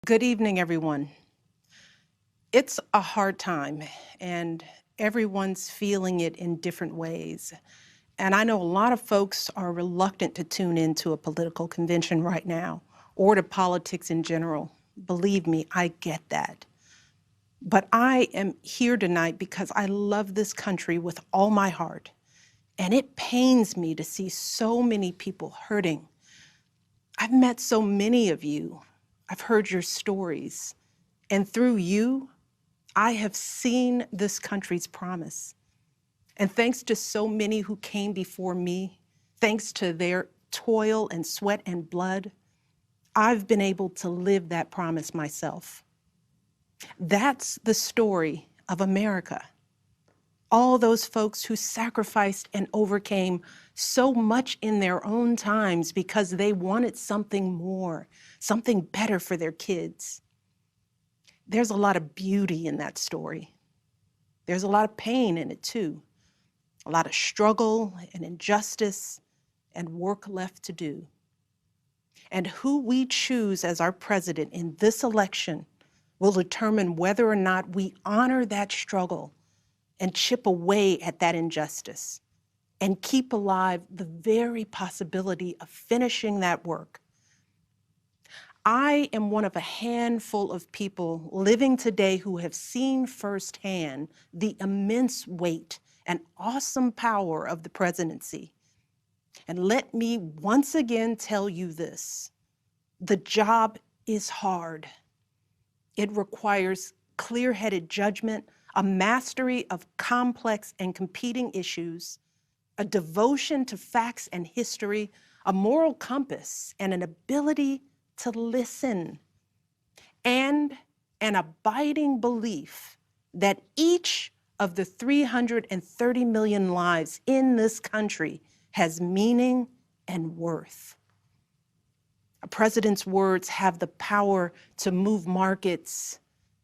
Good evening, everyone. It's a hard time, and everyone's feeling it in different ways. And I know a lot of folks are reluctant to tune into a political convention right now or to politics in general. Believe me, I get that. But I am here tonight because I love this country with all my heart. And it pains me to see so many people hurting. I've met so many of you. I've heard your stories. And through you, I have seen this country's promise. And thanks to so many who came before me, thanks to their toil and sweat and blood, I've been able to live that promise myself. That's the story of America. All those folks who sacrificed and overcame so much in their own times because they wanted something more, something better for their kids. There's a lot of beauty in that story. There's a lot of pain in it too. A lot of struggle and injustice and work left to do. And who we choose as our president in this election will determine whether or not we honor that struggle and chip away at that injustice and keep alive the very possibility of finishing that work. I am one of a handful of people living today who have seen firsthand the immense weight and awesome power of the presidency. And let me once again tell you this: the job is hard. It requires clear-headed judgment, a mastery of complex and competing issues, a devotion to facts and history, a moral compass, and an ability to listen, and an abiding belief that each of the 330 million lives in this country has meaning and worth. A president's words have the power to move markets.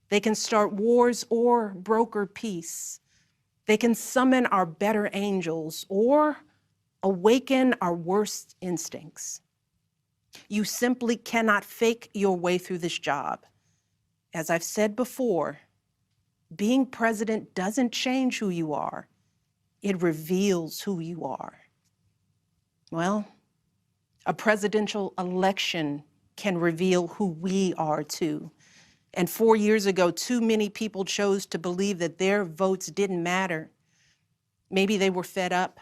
They can start wars or broker peace. They can summon our better angels or awaken our worst instincts. You simply cannot fake your way through this job. As I've said before, being president doesn't change who you are. It reveals who you are. Well, a presidential election can reveal who we are too. And 4 years ago, too many people chose to believe that their votes didn't matter. Maybe they were fed up.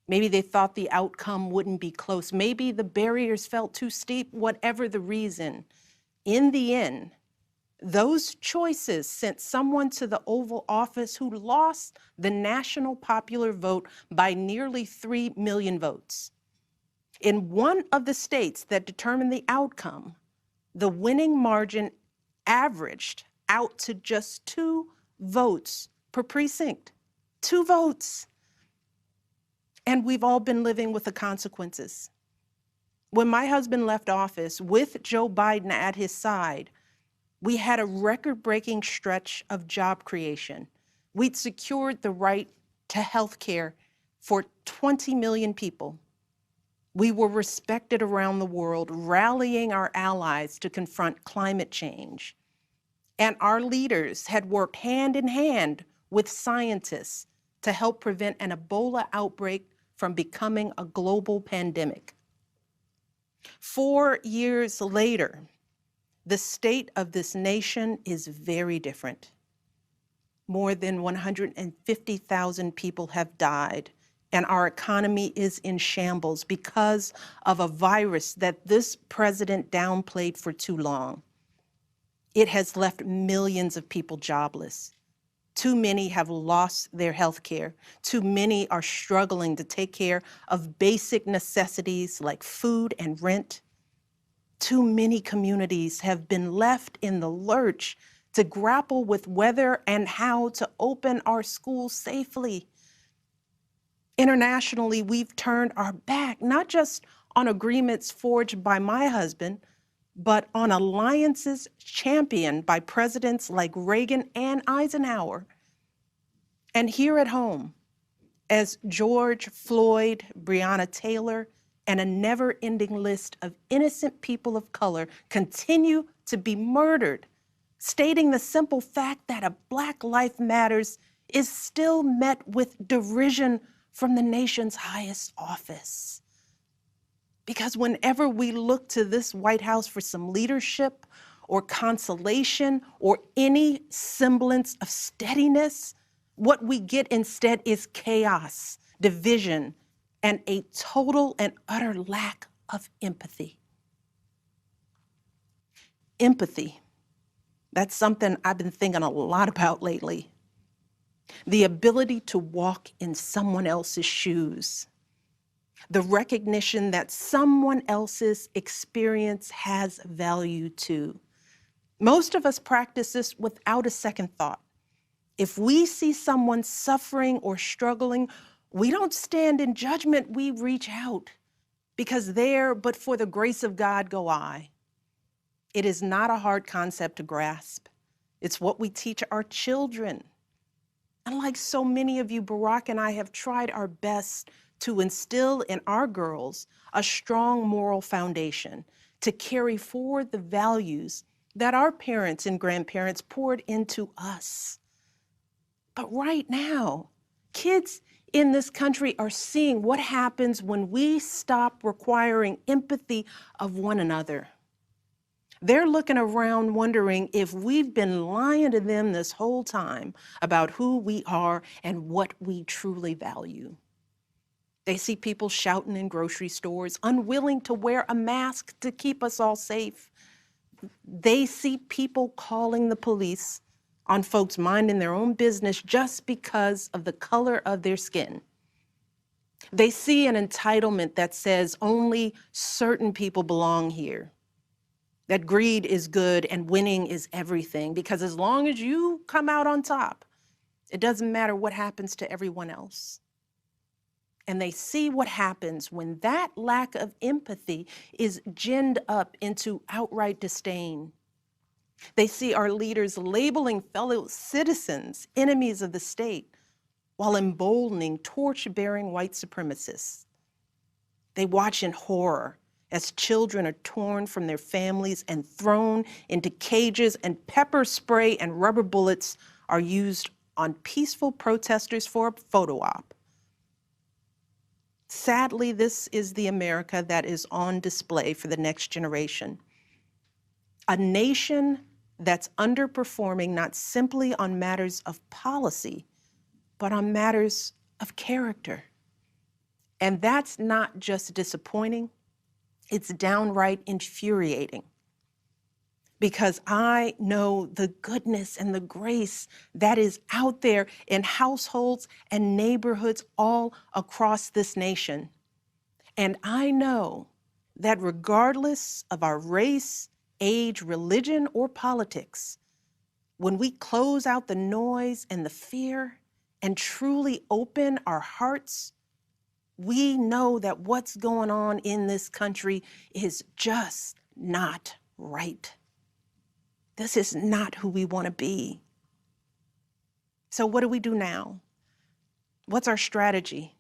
Maybe they thought the outcome wouldn't be close. Maybe the barriers felt too steep, whatever the reason. In the end, those choices sent someone to the Oval Office who lost the national popular vote by nearly 3 million votes. In one of the states that determined the outcome, the winning margin averaged out to just 2 votes per precinct. 2 votes. And we've all been living with the consequences. When my husband left office with Joe Biden at his side, we had a record-breaking stretch of job creation. We'd secured the right to health care for 20 million people. We were respected around the world, rallying our allies to confront climate change. And our leaders had worked hand in hand with scientists to help prevent an Ebola outbreak from becoming a global pandemic. 4 years later, the state of this nation is very different. More than 150,000 people have died, and our economy is in shambles because of a virus that this president downplayed for too long. It has left millions of people jobless. Too many have lost their health care. Too many are struggling to take care of basic necessities like food and rent. Too many communities have been left in the lurch to grapple with whether and how to open our schools safely. Internationally, we've turned our back, not just on agreements forged by my husband, but on alliances championed by presidents like Reagan and Eisenhower. And here at home, as George Floyd, Breonna Taylor, and a never-ending list of innocent people of color continue to be murdered, stating the simple fact that a Black life matters is still met with derision from the nation's highest office. Because whenever we look to this White House for some leadership or consolation or any semblance of steadiness, what we get instead is chaos, division, and a total and utter lack of empathy. Empathy, that's something I've been thinking a lot about lately. The ability to walk in someone else's shoes. The recognition that someone else's experience has value too. Most of us practice this without a second thought. If we see someone suffering or struggling, we don't stand in judgment, we reach out. Because there, but for the grace of God, go I. It is not a hard concept to grasp. It's what we teach our children. And like so many of you, Barack and I have tried our best to instill in our girls a strong moral foundation to carry forward the values that our parents and grandparents poured into us. But right now, kids in this country are seeing what happens when we stop requiring empathy of one another. They're looking around wondering if we've been lying to them this whole time about who we are and what we truly value. They see people shouting in grocery stores, unwilling to wear a mask to keep us all safe. They see people calling the police on folks minding their own business just because of the color of their skin. They see an entitlement that says only certain people belong here, that greed is good and winning is everything, because as long as you come out on top, it doesn't matter what happens to everyone else. And they see what happens when that lack of empathy is ginned up into outright disdain. They see our leaders labeling fellow citizens enemies of the state while emboldening torch-bearing white supremacists. They watch in horror as children are torn from their families and thrown into cages, and pepper spray and rubber bullets are used on peaceful protesters for a photo op. Sadly, this is the America that is on display for the next generation. A nation that's underperforming not simply on matters of policy, but on matters of character. And that's not just disappointing, it's downright infuriating. Because I know the goodness and the grace that is out there in households and neighborhoods all across this nation. And I know that regardless of our race, age, religion, or politics, when we close out the noise and the fear and truly open our hearts, we know that what's going on in this country is just not right. This is not who we want to be. So what do we do now? What's our strategy?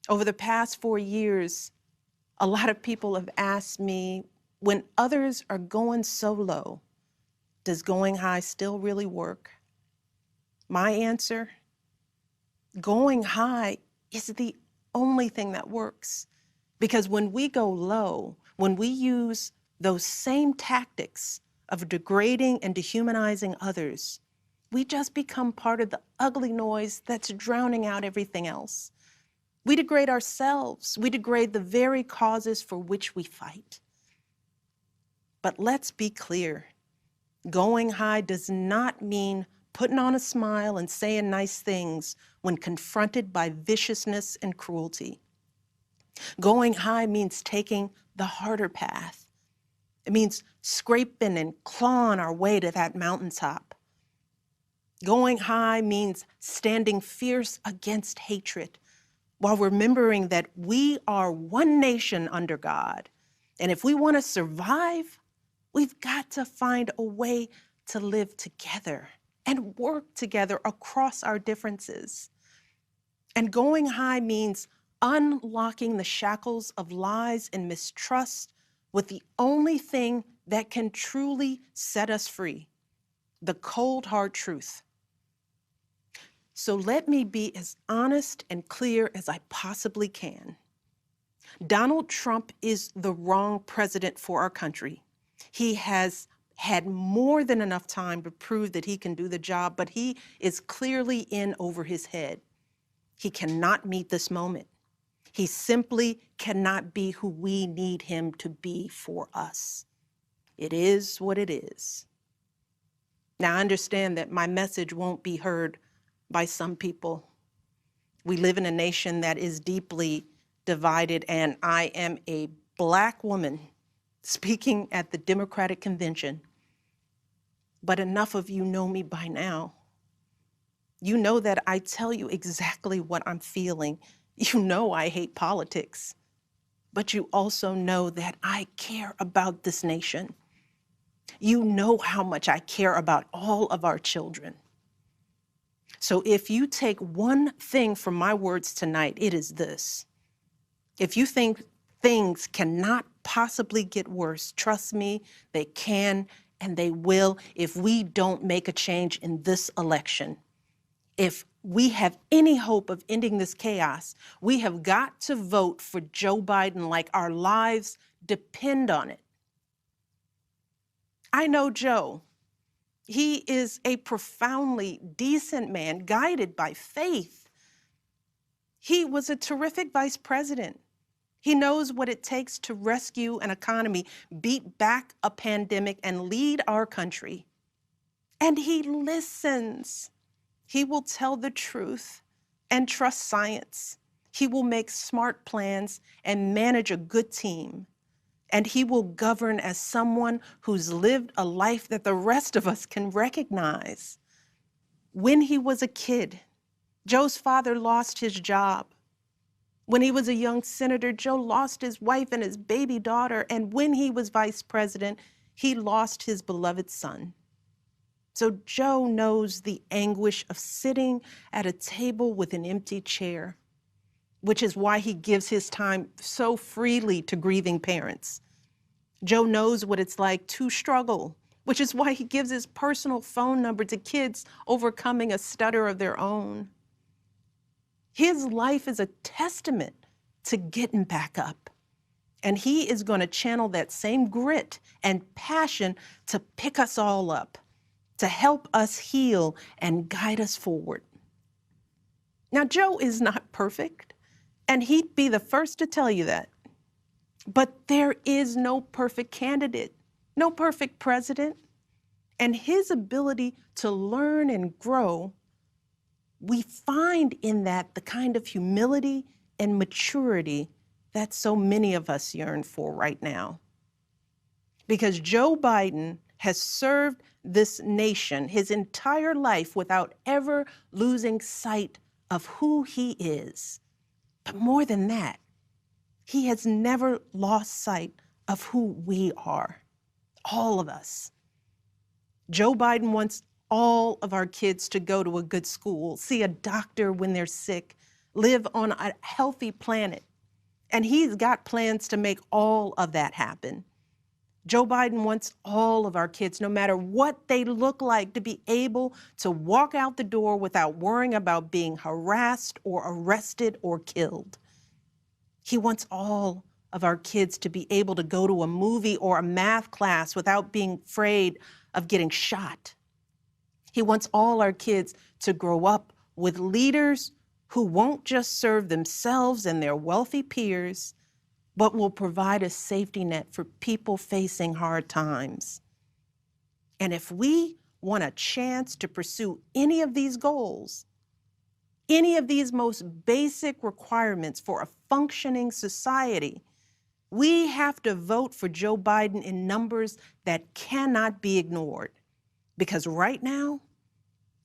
Over the past 4 years, a lot of people have asked me, when others are going so low, does going high still really work? My answer, going high is the only thing that works. Because when we go low, when we use those same tactics of degrading and dehumanizing others, we just become part of the ugly noise that's drowning out everything else. We degrade ourselves. We degrade the very causes for which we fight. But let's be clear. Going high does not mean putting on a smile and saying nice things when confronted by viciousness and cruelty. Going high means taking the harder path. It means scraping and clawing our way to that mountaintop. Going high means standing fierce against hatred while remembering that we are one nation under God. And if we want to survive, we've got to find a way to live together and work together across our differences. And going high means unlocking the shackles of lies and mistrust with the only thing that can truly set us free, the cold, hard truth. So let me be as honest and clear as I possibly can. Donald Trump is the wrong president for our country. He has had more than enough time to prove that he can do the job, but he is clearly in over his head. He cannot meet this moment. He simply cannot be who we need him to be for us. It is what it is. Now, I understand that my message won't be heard by some people. We live in a nation that is deeply divided, and I am a Black woman speaking at the Democratic Convention. But enough of you know me by now. You know that I tell you exactly what I'm feeling. You know I hate politics, but you also know that I care about this nation. You know how much I care about all of our children. So if you take one thing from my words tonight, it is this. If you think things cannot possibly get worse, trust me, they can and they will if we don't make a change in this election. If we have any hope of ending this chaos, we have got to vote for Joe Biden like our lives depend on it. I know Joe. He is a profoundly decent man, guided by faith. He was a terrific vice president. He knows what it takes to rescue an economy, beat back a pandemic, and lead our country. And he listens. He will tell the truth and trust science. He will make smart plans and manage a good team. And he will govern as someone who's lived a life that the rest of us can recognize. When he was a kid, Joe's father lost his job. When he was a young senator, Joe lost his wife and his baby daughter. And when he was vice president, he lost his beloved son. So Joe knows the anguish of sitting at a table with an empty chair, which is why he gives his time so freely to grieving parents. Joe knows what it's like to struggle, which is why he gives his personal phone number to kids overcoming a stutter of their own. His life is a testament to getting back up. And he is going to channel that same grit and passion to pick us all up, to help us heal and guide us forward. Now, Joe is not perfect, and he'd be the first to tell you that. But there is no perfect candidate, no perfect president, and his ability to learn and grow, we find in that the kind of humility and maturity that so many of us yearn for right now. Because Joe Biden has served this nation his entire life without ever losing sight of who he is. But more than that, he has never lost sight of who we are, all of us. Joe Biden wants all of our kids to go to a good school, see a doctor when they're sick, live on a healthy planet. And he's got plans to make all of that happen. Joe Biden wants all of our kids, no matter what they look like, to be able to walk out the door without worrying about being harassed or arrested or killed. He wants all of our kids to be able to go to a movie or a math class without being afraid of getting shot. He wants all our kids to grow up with leaders who won't just serve themselves and their wealthy peers, but will provide a safety net for people facing hard times. And if we want a chance to pursue any of these goals, any of these most basic requirements for a functioning society, we have to vote for Joe Biden in numbers that cannot be ignored. Because right now,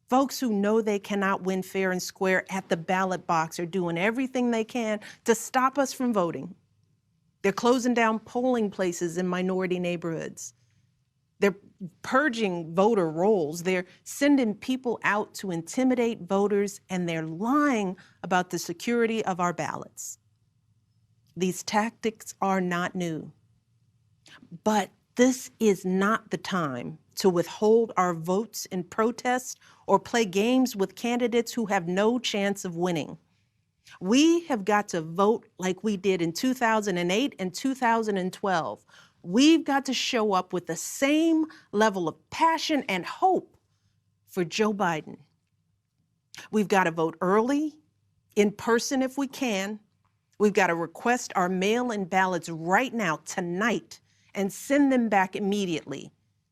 folks who know they cannot win fair and square at the ballot box are doing everything they can to stop us from voting. They're closing down polling places in minority neighborhoods. They're purging voter rolls. They're sending people out to intimidate voters, and they're lying about the security of our ballots. These tactics are not new. But this is not the time to withhold our votes in protest or play games with candidates who have no chance of winning. We have got to vote like we did in 2008 and 2012. We've got to show up with the same level of passion and hope for Joe Biden. We've got to vote early, in person if we can. We've got to request our mail-in ballots right now, tonight, and send them back immediately.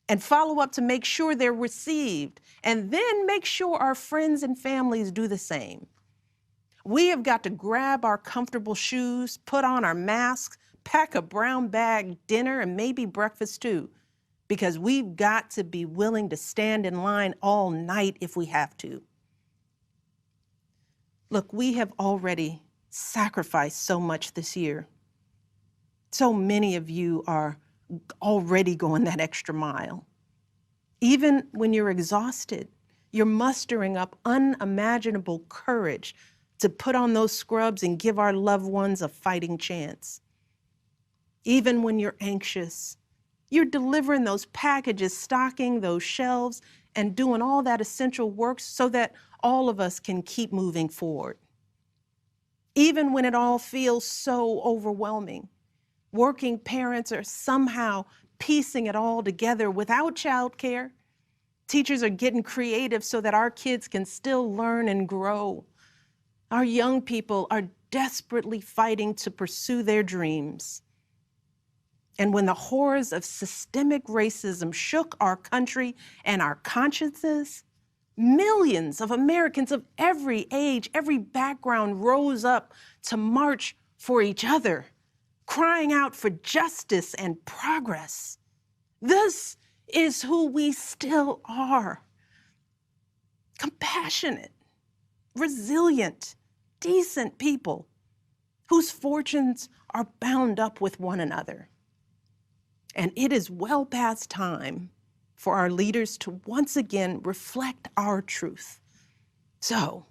And follow up to make sure they're received. And then make sure our friends and families do the same. We have got to grab our comfortable shoes, put on our masks, pack a brown bag dinner and maybe breakfast too, because we've got to be willing to stand in line all night if we have to. Look, we have already sacrificed so much this year. So many of you are already going that extra mile. Even when you're exhausted, you're mustering up unimaginable courage to put on those scrubs and give our loved ones a fighting chance. Even when you're anxious, you're delivering those packages, stocking those shelves, and doing all that essential work so that all of us can keep moving forward. Even when it all feels so overwhelming, working parents are somehow piecing it all together without childcare. Teachers are getting creative so that our kids can still learn and grow. Our young people are desperately fighting to pursue their dreams. And when the horrors of systemic racism shook our country and our consciences, millions of Americans of every age, every background rose up to march for each other, crying out for justice and progress. This is who we still are. Compassionate, resilient, decent people whose fortunes are bound up with one another. And it is well past time for our leaders to once again reflect our truth. So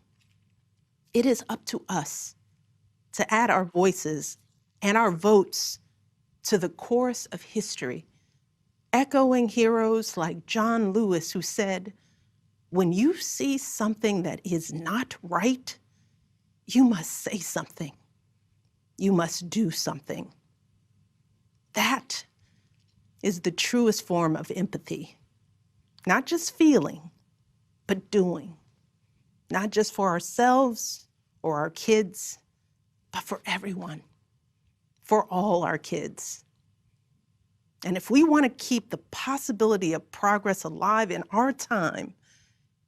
it is up to us to add our voices and our votes to the chorus of history, echoing heroes like John Lewis, who said, "When you see something that is not right, you must say something. You must do something." That is the truest form of empathy. Not just feeling, but doing. Not just for ourselves or our kids, but for everyone, for all our kids. And if we want to keep the possibility of progress alive in our time,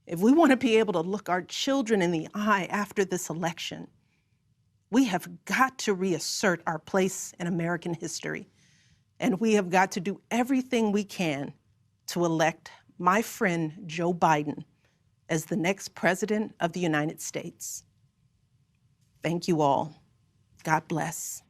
if we want to be able to look our children in the eye after this election, we have got to reassert our place in American history. And we have got to do everything we can to elect my friend Joe Biden as the next president of the United States. Thank you all. God bless.